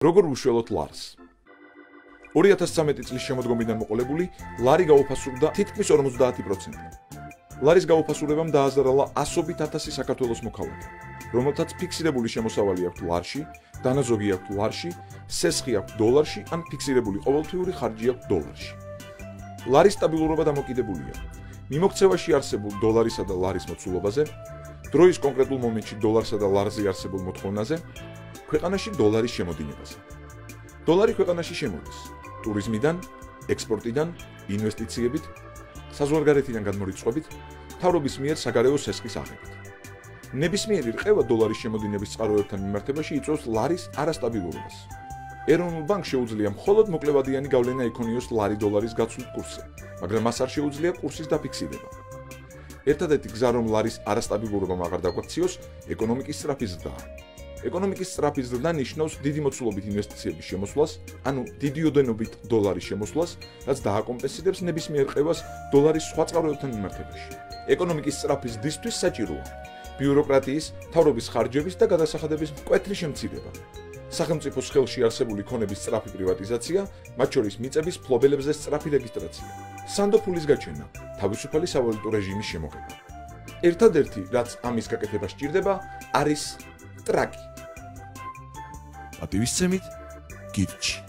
როგორ უშველოთ ლარს? 2013 წლის შემოდგომიდან მოყოლებული, ლარი გაუფასურდა თითქმის 50%. ლარის გაუფასურებამ დააზარალა ასობით ათასი საქართველოს მოქალაქე, რომელთაც ფიქსირებული შემოსავალი აქვთ ლარში, დანაზოგი აქვთ ლარში, სესხი აქვთ დოლარში, ან ფიქსირებული ყოველთვიური ხარჯი აქვთ დოლარში. ლარის სტაბილურობა დამოკიდებულია მიმოქცევაში არსებულ დოლარისა და ლარის მოცულობაზე, დროის კონკრეტულ მომენტში დოლარსა და ლარზე არსებულ მოთხოვნაზე, ქვეყანაში დოლარის შემოდინებაზე. დოლარი ქვეყანაში შემოდის ტურიზმიდან, ექსპორტიდან, ინვესტიციებით, საზღვარგარეთიდან გადმორიცხვებით, მთავრობის მიერ საგარეო სესხის აღებით. ნებისმიერი რყევა დოლარის შემოდინების წყაროებთან მიმართებაში იწვევს ლარის არასტაბილურობას. ეროვნულ ბანკს შეუძლია მხოლოდ მოკლევადიანი გავლენა ექონიოს ლარი-დოლარის გაცვლით კურსზე, მაგრამ მას არ შეუძლია კურსის დაფიქსირება. ერთადერთი გზა, რომ ლარის არასტაბილურობამ აღარ დაგვაქციოს, ეკონომიკის სწრაფი ზრდაა. ეკონომიკის სწრაფი ზრდა ნიშნავს დიდი მოცულობით ინვესტიციების შემოსვლას, ანუ დიდი ოდენობით დოლარის შემოსვლას, რაც დააკომპენსირებს ნებისმიერ რყევას დოლარის სხვა წყაროებთან მიმართებაში. ეკონომიკის სწრაფი ზრდისთვის საჭიროა ბიუროკრატიის, მთავრობის ხარჯების და გადასახადების მკვეთრი შემცირება. სახელმწიფოს ხელში არსებული ქონების სწრაფი პრივატიზაცია, მათ შორის მიწების ფლობელებზე სწრაფი რეგისტრაცია, სანდო ფულის გაჩენა, თავისუფალი სავალუტო რეჟიმის შემოღება. ერთადერთი, რაც ამის გაკეთება სჭირდება, არის ტრაკი. პატივისცემით გირჩი.